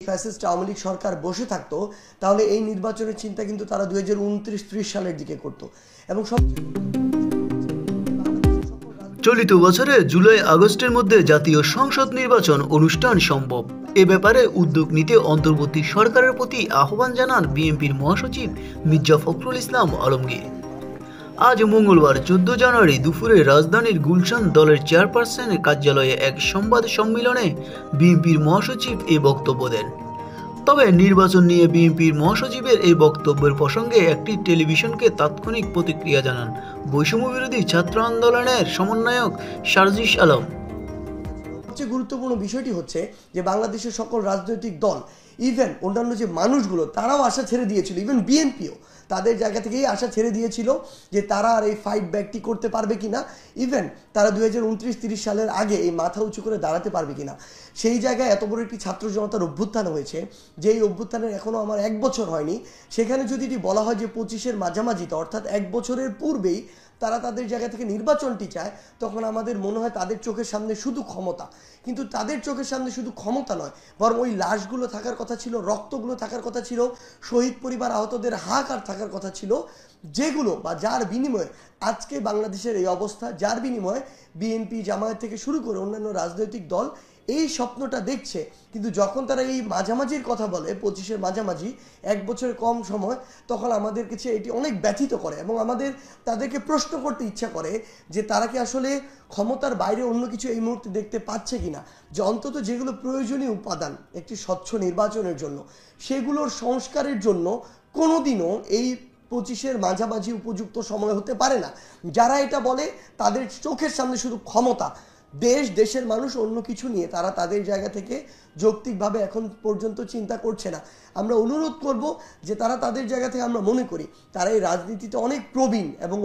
Fascist Awami League সরকার বসে থাকতো তাহলে এই নির্বাচনের চিন্তা কিন্তু তারা 2029-30 সালের দিকে করত। এবং চলিত বছরে জুলাই আগস্টের মধ্যে জাতীয় সংসদ নির্বাচন অনুষ্ঠান সম্ভব, এ ব্যাপারে উদ্যোগ নিতে অন্তর্বর্তী সরকারের প্রতি আহ্বান জানান বিএনপির মহাসচিব মির্জা ফখরুল ইসলাম আলমগীর। আজ মঙ্গলবার 14 জানুয়ারি দুপুরে রাজধানীর গুলশান দলের চেয়ারপারসনের কার্যালয়ে এক সংবাদ সম্মেলনে বিএনপির মহাসচিব এই বক্তব্য দেন। তবে নির্বাচন নিয়ে বিএনপির মহাসচিবের এই বক্তব্যের প্রসঙ্গে একটি টেলিভিশনকে তাৎক্ষণিক প্রতিক্রিয়া জানান বৈষম্য বিরোধী ছাত্র আন্দোলনের সমন্বয়ক সার্জিস আলম। সবচেয়ে গুরুত্বপূর্ণ বিষয়টি হচ্ছে যে বাংলাদেশের সকল রাজনৈতিক দল, ইভেন অন্যান্য যে মানুষগুলো, তারাও আশা ছেড়ে দিয়েছিল। ইভেন বিএনপিও তাদের জায়গা থেকেই আশা ছেড়ে দিয়েছিল যে তারা আর এই ফাইট ব্যাকটি করতে পারবে কিনা, ইভেন তারা 2029-30 সালের আগে এই মাথা উঁচু করে দাঁড়াতে পারবে কিনা। সেই জায়গায় এত বড় একটি ছাত্র জনতার অভ্যুত্থান হয়েছে, যে এই অভ্যুত্থানের এখনও আমার 1 বছর হয়নি। সেখানে যদি এটি বলা হয় যে 25-এর মাঝামাঝিতে, অর্থাৎ 1 বছরের পূর্বেই তারা তাদের জায়গা থেকে নির্বাচনটি চায়, তখন আমাদের মনে হয় তাদের চোখের সামনে শুধু ক্ষমতা। কিন্তু তাদের চোখের সামনে শুধু ক্ষমতা নয়, বরং ওই লাশগুলো থাকার কথা ছিল, রক্তগুলো থাকার কথা ছিল, শহীদ পরিবার আহতদের হাহাকার থাকার কথা ছিল, যেগুলো বা যার বিনিময়ে আজকে বাংলাদেশের এই অবস্থা, যার বিনিময়ে বিএনপি, জামায়াত থেকে শুরু করে অন্যান্য রাজনৈতিক দল এই স্বপ্নটা দেখছে। কিন্তু যখন তারা এই মাঝামাঝির কথা বলে, 25-এর মাঝামাঝি, 1 বছরের কম সময়, তখন আমাদের কাছে এটি অনেক ব্যথিত করে এবং আমাদের তাদেরকে প্রশ্ন করতে ইচ্ছা করে যে তারা কি আসলে ক্ষমতার বাইরে অন্য কিছু এই মুহূর্তে দেখতে পাচ্ছে কিনা, যে অন্তত যেগুলো প্রয়োজনীয় উপাদান একটি স্বচ্ছ নির্বাচনের জন্য, সেগুলোর সংস্কারের জন্য কোনোদিনও এই 25-এর মাঝামাঝি উপযুক্ত সময় হতে পারে না। যারা এটা বলে তাদের চোখের সামনে শুধু ক্ষমতা, দেশের মানুষ অন্য কিছু নিয়ে তারা তাদের জায়গা থেকে যৌক্তিকভাবে এখন পর্যন্ত চিন্তা করছে না। আমরা অনুরোধ করব যে তারা তাদের জায়গা থেকে, আমরা মনে করি তারা এই রাজনীতিতে অনেক প্রবীণ এবং